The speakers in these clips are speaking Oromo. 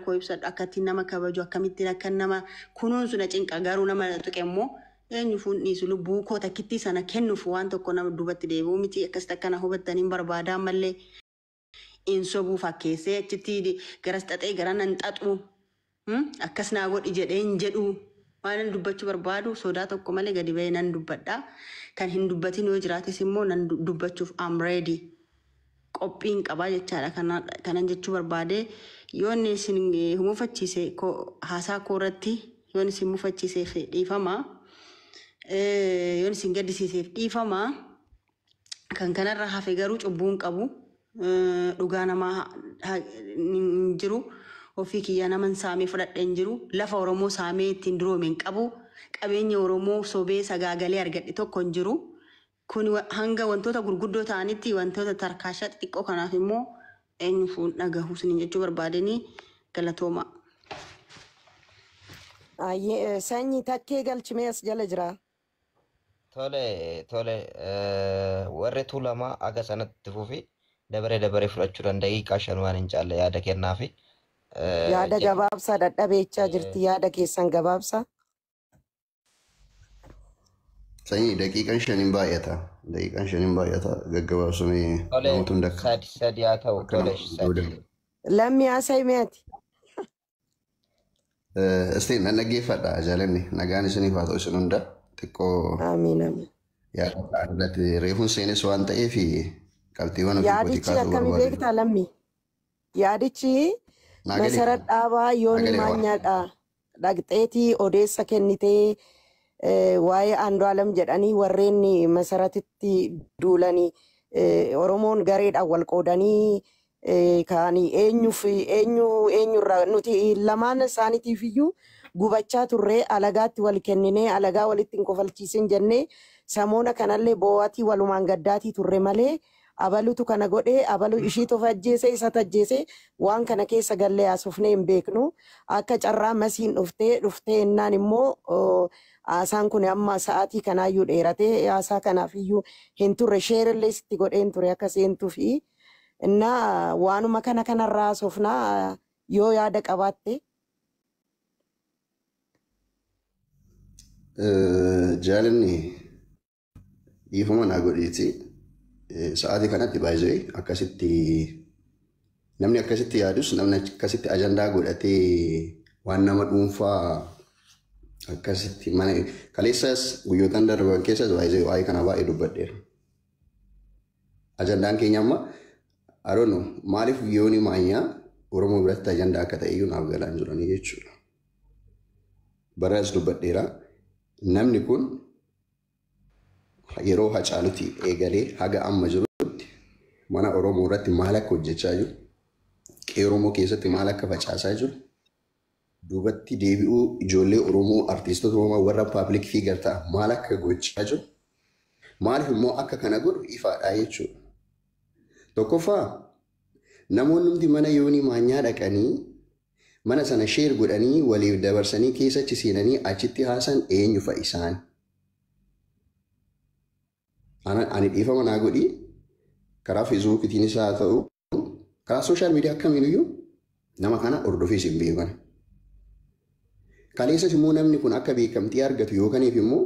koo ibsadhu akkatti nama kabaju akkamittiin akka nama kunuunsu na cinqa garuu nama tuqemmoo eenyu fuudhiisu lubbuu koo takkitti sana kennuuf waan tokko nama duubatti deebi'u miti akkasitti akkana hubattaniin barbaadaa mallee insobuu fakkeessee achitti garas xaxee gara nan xaxu akkas naa godhi jedheen jedhu waan dubbachuu barbaadu sodaa tokko malee gadi ba'ee nan dubbadha kan hin dubbatin yoo jiraates immoo nan dubbachuuf am ready qophiin qabaa jechaadha kanan jechuu barbaade yoon isin mufachiise haasaa koo irratti yoon isin mufachiiseef dhiifama yoon isin gaddisiiseef dhiifama kan kanarra hafe garuu cubbuun qabu dhugaa namaa hin jiru ofii kiyya naman saamee fudhadheen jiru lafa Oromoo saamee ittiin duroomeen qabu qabeenya Oromoo sobee sagaagalee argadhe tokko hin jiru kun hanga wantoota gurguddoo ta'anitti wantoota tarkaashaa xixiqqoo kanaaf immoo eenyu fuun dhagahu sin jechuu barbaadanii galatooma. Sanyii takkee galchimee as jala jira. Tole warri tuulamaa aga sanatti fufi dabaree fudhachuu danda'ii qaashan waan hin caalle yaada kennaafi. Yaada gabaabsaa dadhabeechaa jirti yaada keessan gabaabsaa. Sanyii daqiiqaan shaniin baay'ata. Daqiiqaan shaniin baay'ata. Gaggabaabsumee namoota hunda akka. Sadi haa ta'u tole sadi. Lammi haasa'e mi'aati. Istiin nan dhaggeeffadha jaalanni nagaan isiniif haa ta'u isin hunda xiqqoo. Amiin. Yaada irratti reefuun seenes waan ta'eef qabxiiwwan ofii yaadichi akkamii beektaa lammi? Yaadichi masarat dhaabaa yooni maanyaadha. Dhaqxeetii odeessa kennitee waa'ee Andu'aalam jedhanii warreen masaratitti duulanii Oromoon gareedhaan wal qoodanii kaanii eenyurraa nuti lamaan isaaniitiif iyyuu gubachaa turree alagaatti wal kenninee alagaa walitti hin kofalchiisin jennee samoona kanallee boo'aatii walumaan gaddaatii turre malee abalutu kana godhee abalu ishiitu ajjeese isa tajjeese waan kana keessa gallee haasofnee hin beeknu akka carraa masiin dhuftee ennaan immoo haasaan kun amma sa'aatii kanaayyuu dheeratee haasaa kanaaf iyyuu hin turre sheerallee sitti godheen ture akka seentuu fi innaa waanuma kanarraa haasofnaa yoo yaada qabaatte. Jaalanni dhiifama naa godhiiti. Sa'aatii kanatti baay'ee akkasitti namni akkasitti yaadus namni akkasitti ajandaa godhatee waan nama dhuunfaa akkasitti mana kaleessas guyyootaan darban keessas baay'ee waa'ee kana baay'ee dubbadheera. Ajandaan keenya amma aroonu maaliif yooni maanyaa Oromoo biratti ajandaa akka ta'e iyyuu naaf galaan jiranii jechuudha. Barrees dubbadheera. Namni kun yeroo Hacaalutti eegalee haga amma jirutti mana Oromoo irratti maal akka hojjechaa jiru, Oromoo keessatti maal akka facaasaa jiru, duubatti deebi'uu ijoollee Oromoo artiistota Oromoo warra paabliik fiigar ta'a maal akka gochaa jiru, maaliif immoo akka kana godhu ifaadhaa jechuudha. Tokkoffaa namoonni hundi mana yoonii maanyaa dhaqanii mana sana sheer godhanii waliif dabarsanii keessatti seenanii achitti haasan eenyu fa'i isaan. Ani dhiifama naa godhi karaa feesbuukitiinis haa ta'u karaa sooshaal miidiyaa akkamiinuyyuu nama kana hordofees hin beekan. Kaleessas immoo namni kun akka beekamtii argatu yookaniif immoo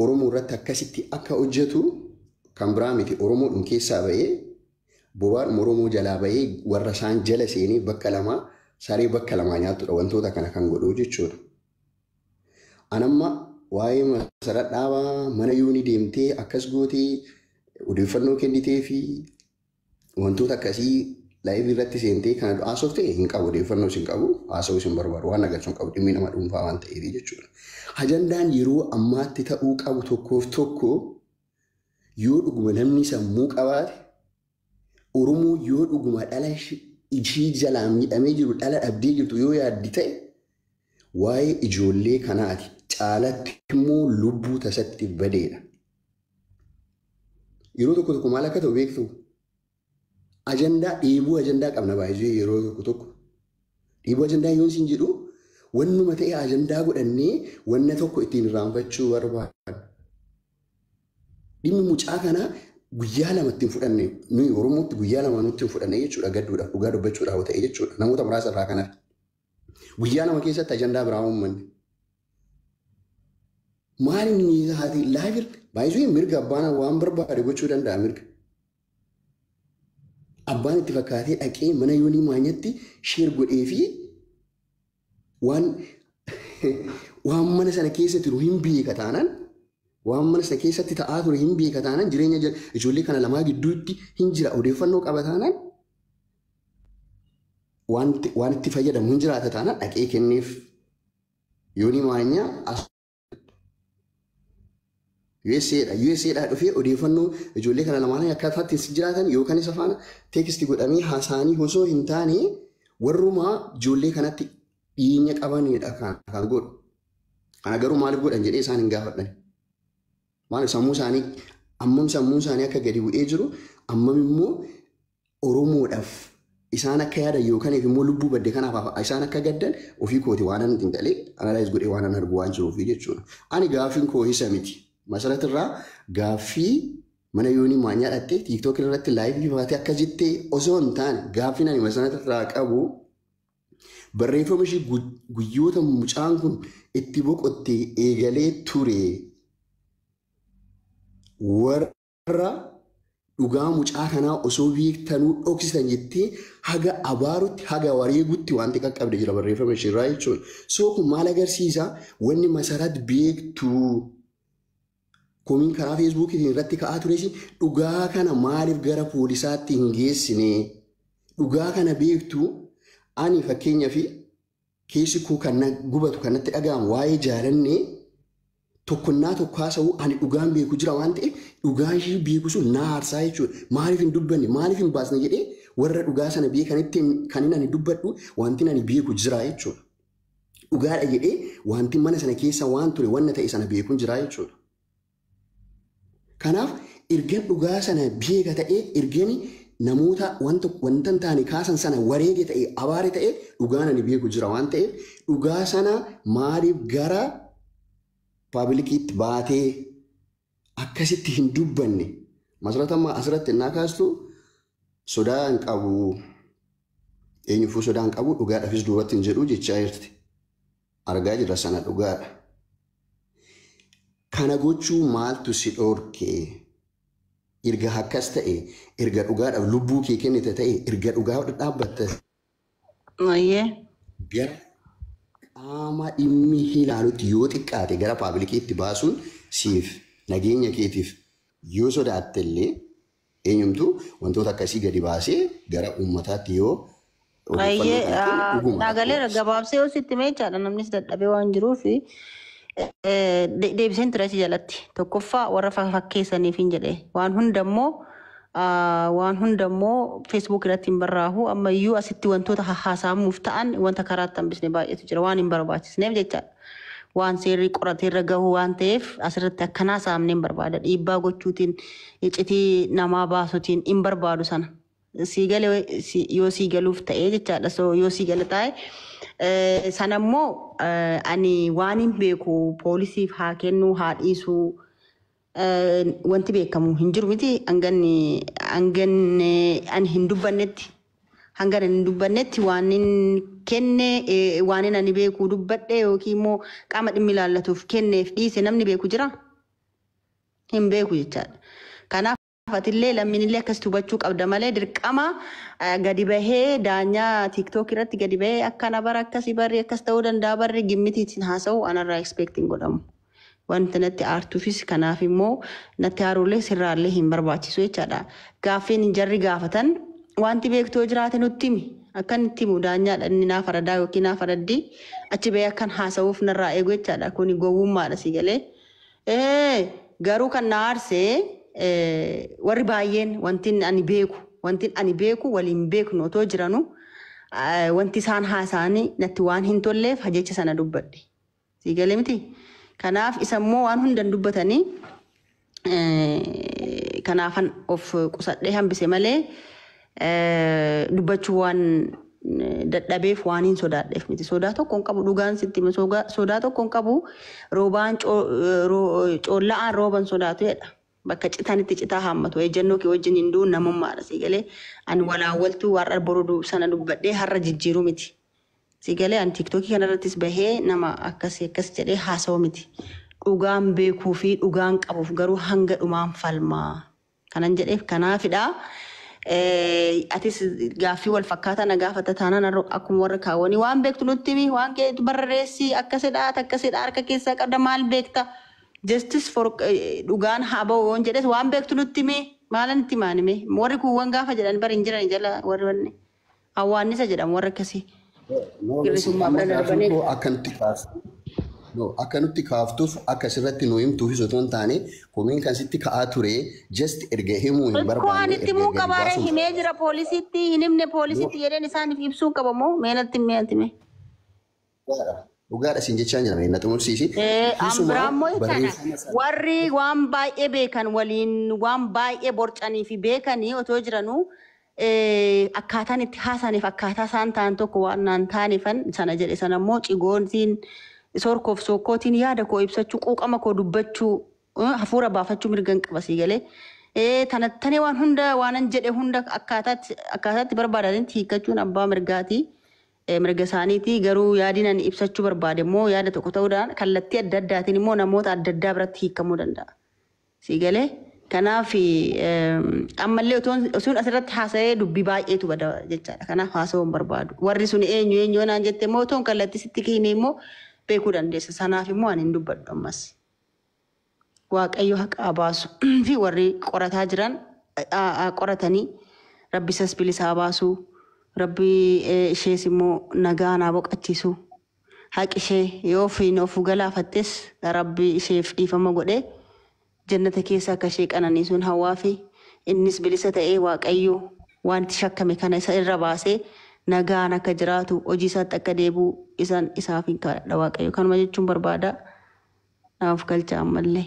Oromoo irratti akkasitti akka hojjetu kan biraa miti Oromoodhum keessaa ba'ee bobaadhuma Oromoo jalaa ba'ee warra isaan jala seenee bakka lamaa saree bakka lamaa nyaattudha wantoota kana kan godhuu jechuudha. Anamma waa'ee masarat dhaabaa mana yoonii deemtee akkas gootee odeeffannoo kennitee fi wantoota akkasii laayivii irratti seentee kan haasofte hin qabu odeeffannoo hin qabu haasawuu hin barbaadu waan agarsiisu hin qabu dhimmi nama dhuunfaa waan ta'eef jechuudha. Ajandaan yeroo ammaatti ta'uu qabu tokkoof tokko yoo dhuguma namni sammuu qabaate Oromoo yoo dhuguma dhala ishii jalaa miidhamee jiru dhala dhabdee jirtu yoo yaaddi ta'e waa'ee ijoollee kanaati caalatti immoo lubbuu tasatti badeedha. Yeroo tokko tokko maal akka ta'u beektu ajandaa dhiibuu ajandaa qabna baay'ee yeroo tokko tokko dhiibuu ajandaa yoon siin jedhu wannuma ta'e ajandaa godhannee wanna tokko ittiin irraanfachuu barbaadu. Dhimmi mucaa kanaa guyyaa lamatti hin fudhanne nuyi Oromootti guyyaa lama nutti hin fudhanne jechuudha gadduudhaaf dhugaa dubbachuudhaaf ta'e jechuudha namoota muraasa irraa kan hafe. Guyyaa lama keessatti ajandaa biraa uummanne. Maali inni haati laayivir baay'isuu mirga abbaan waan barbaade gochuu danda'a mirga. Abbaan itti fakkaatee dhaqee mana yoonii maanyatti sheer godhee fi waan mana sana keessatti nu hin beeka taanaan waan mana sana keessatti ta'aa ture hin beeka taanaan jireenya ijoollee kana lamaa gidduutti hin jira odeeffannoo qaba taanaan waan itti fayyadamu hin jiraata taanaan dhaqee kenneef yoonii maanyaa USAdhaa dhufee odeeffannoo ijoollee kana lamaan akkaataa itti jiraatan yookaan isa faana teekstii godhamee haasaanii osoo hin taane warrumaa ijoollee kanatti dhiyeenya qabanidha kan godhu. Kana garuu maaliif godhan jedhee isaan hin gaafadhan. Maaliif sammuu isaanii akka gadi bu'ee jiru ammam immoo Oromoodhaaf isaan akka yaadan yookaan immoo lubbuu badde kanaaf isaan akka gaddan ofii kooti waan hin xinxalee analaayiz godhee waan argu waan jiruuf jechuudha. Ani gaaffiin koo isa miti. Masaratirraa gaaffii mana yoonii maanyaa dhattee tiiktook irratti laayivii baatee akka jettee osoo hin taane gaaffiin ani masaratirraa qabu barreeffama ishee guyyoota mucaan kun itti boqottee eegalee ture warra dhugaa mucaa kanaa osoo beektanuu dhoksisan jettee haga abaarutti haga wareegutti wanti qaqqabde jira barreeffama isheerraa jechuudha. Soo kun maal agarsiisa wanni masarat beektu komiin karaa feesbuukiitiin irratti ka'aa tures dhugaa kana maaliif gara poolisaatti hin geessine dhugaa kana beektu ani fakkeenyaa fi keessi koo kan gubatu kanatti dhaga'amu waa'ee jaalannee tokkonnaa tokko haasa'u ani dhugaan beeku jira waan ta'eef dhugaan ishee beeku sun naa aarsaa jechuudha. Maaliif hin dubbanne maaliif hin baasne jedhee warra dhugaa sana beekanitti kan ani dubbadhu wanti ani beeku jira jechuudha. Dhugaadha jedhee wanti mana sana keessa waan ture wanna ta'e sana beekuun jira jechuudha. Kanaaf ergan dhugaa sana beeka ta'ee ergani namoota wanta hin taane kaasan sana wareege ta'e abaare ta'e dhugaan ani beeku jira waan ta'eef dhugaa sana maaliif gara paablikiitti baatee akkasitti hin dubbanne masaratammaa asirratti innaa kaastu sodaa hin qabu eenyuufuu sodaa hin qabu dhugaadhaafis duubatti hin jedhu jechaa jirti argaa jirra sana dhugaadha. Kana gochuu maaltu si dhorke erga akkas ta'e erga dhugaadhaaf lubbuu kee kennite ta'e erga dhugaa dhaabbatte. Gara qaama dhimmi ilaalutti yoo xiqqaate gara paablikiitti baasuun siif nageenya keetiif yoo sodaatte illee eenyumtu wantoota akkasii gadi baasee gara uummataatti yoo Nagaleera gabaabsee yoo sitti meechaadha namnis dadhabee waan jiruuf deebiseen ture si jalatti tokkoffaa warra fakkeessaniif hin jedhe waan hundammoo Facebook irratti hin barraahu ammayyuu asitti wantoota haasa'amuuf ta'an wanta karaatti hambisne baay'eetu jira waan hin barbaachisneef jechaadha. Waan seerri qorateerra gahu waan ta'eef asirratti akkanaa saamneen barbaada dhiibbaa gochuutiin iccitii namaa baasuutiin hin barbaadu sana. Yoo sii galuuf ta'ee jechaadha yoo sii gala ta'e sanammoo ani waan hin beeku poolisiif haa kennu haa dhiisu wanti beekamu hin jiru miti ani hin dubbannetti waan hin kenne waan ani beeku dubbadhe yookiin immoo qaama dhimmi ilaallatuuf kenneef dhiise namni beeku jira hin beeku jechaadha. Kanaaf atillee lammiinillee akkasitti hubachuu qabda malee dirqama gadi bahee daanyaa TikTok irratti gadi bahee akkana bara akkasii barri akkas ta'uu danda'a barri gimmitiitiin haasa'u anarraa expecting godhamu. Wanti natti aartuufis kanaaf immoo natti aaruullee sirraallee hin barbaachisu jechaadha. Gaaffiin jarri gaafatan wanti beektoo jiraate nutti himi akkan itti himu daanyaadha inni naaf aradaa yookiin naaf araddii achi bahee akkan haasa'uuf narraa eegu jechaadha. Kuni gowwummaadha si galee. Garuu kan na aarsee warri baay'een wanti ani beeku waliin beeknu otoo jiranu wanti isaan haasa'anii natti waan hin tolleef jecha sana dubbadhe. Si galee miti? Kanaaf isammoo waan hundan dubbatanii kanaafan of qusadhee hambise malee dubbachuu waan dadhabeef waan hin sodaadheef miti. Sodaa tokko hin qabu dhugaan sitti sodaa tokko hin qabu roobaan coolla'aan rooban sodaatu jedha. bakka citanitti citaa haammatu ejjennoo kee wajjin hin duun namummaadha si galee ani walaawwaltuu warra boruu sana dubbadhee har'a jijjiiru miti si galee ani tiiktookii kanarrattis bahee nama akkas jedhee haasa'u miti dhugaan beekuu fi dhugaan qabuuf garuu hanga dhumaan falmaa kanan jedheef kanaafidha atis gaaffii wal fakkaataa na gaafata taanaan akkuma warra kaawwanii waan beektu nutti himi waan kee barreessi akkasidha harka keessaa qabda maal beekta justice for dhugaan haa ba'u waan jedhes waan beektu nutti himi maalan itti maanime warri kuuwwan gaafa jedhan bari hin jiran jala warri wanni hawaannisa jedhamu warra akkasii. Akka nutti kaaftuuf akka sirratti nu himtuufis otoo hin taane komeen kan sitti ka'aa ture just erga himuu hin barbaanne. Waan itti muu qabaare himee jira poolisiitti hin himne poolisiitti jedheen isaaniif ibsuu qabamoo meenatti himee. Dhugaadha siin jechaa jira meena xumursiisi. Ambiraammoo kana warri waan baay'ee beekan waliin waan baay'ee borcanii fi beekanii otoo jiranuu akkaataan itti haasaniif akkaataa isaan ta'an tokko waan naan taanifan sana jedhe sanammoo cigoontiin sorkoof sokkootiin yaada koo ibsachuu quuqama koo dubbachuu hafuura baafachuu mirgan qaba sii galee tanattanee waan hunda waanan jedhe hunda akkaataatti barbaadanitti hiikkachuun abbaa mirgaati. Mirga isaaniiti garuu yaadinan ibsachuu barbaade immoo yaada tokko ta'uudhaan kallattii adda addaatiin immoo namoota adda addaa biratti hiikamuu danda'a. Si galee kanaaf ammallee osoo asirratti haasa'ee dubbii baay'eetu bada jechaadha. Kanaaf haasa'uun barbaadu. Warri sun eenyu naan jette immoo otoo kallattii sitti keenye immoo beekuu dandeessa. Sanaaf immoo ani hin dubbadhu ammas. Waaqayyo haqa baasu fi warri qorataa jiran qoratanii rabbisas bilisaa baasuu. Rabbi ishees immoo nagaa naa boqachiisu haqi ishee yoo fiin of galaafattes rabbi isheef dhiifama godhee jannata keessa akka ishee qananiisuun hawaa fi innis bilisa ta'ee waaqayyo wanti shakkame kana isa irra baasee nagaan akka jiraatu hojii isaatti akka deebi'u isaaf hin kadhadha waaqayyo kanuma jechuun barbaada naaf galcha ammallee.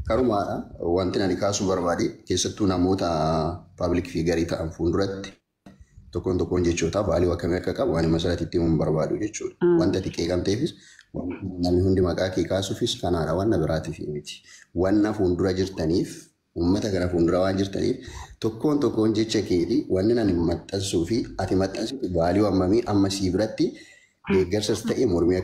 Karumaadha wanti ani kaasuu barbaade keessattuu namoota paabliik fiigarii ta'an fuulduratti tokkoon jechoota baalii akkamii akka qabu waan masalaatti himuun barbaadu jechuudha. Wanta ati qeeqamteefis namni hundi maqaa kee kaasuufis kanaadha wanna biraatiif miti. Wanna fuuldura jirtaniif uummata kana fuuldura waan jirtaniif tokkoon jecha keetii wanni ani maxxansuu fi ati maxxansitu baalii hammamii amma sii biratti deeggarsas ta'e mormii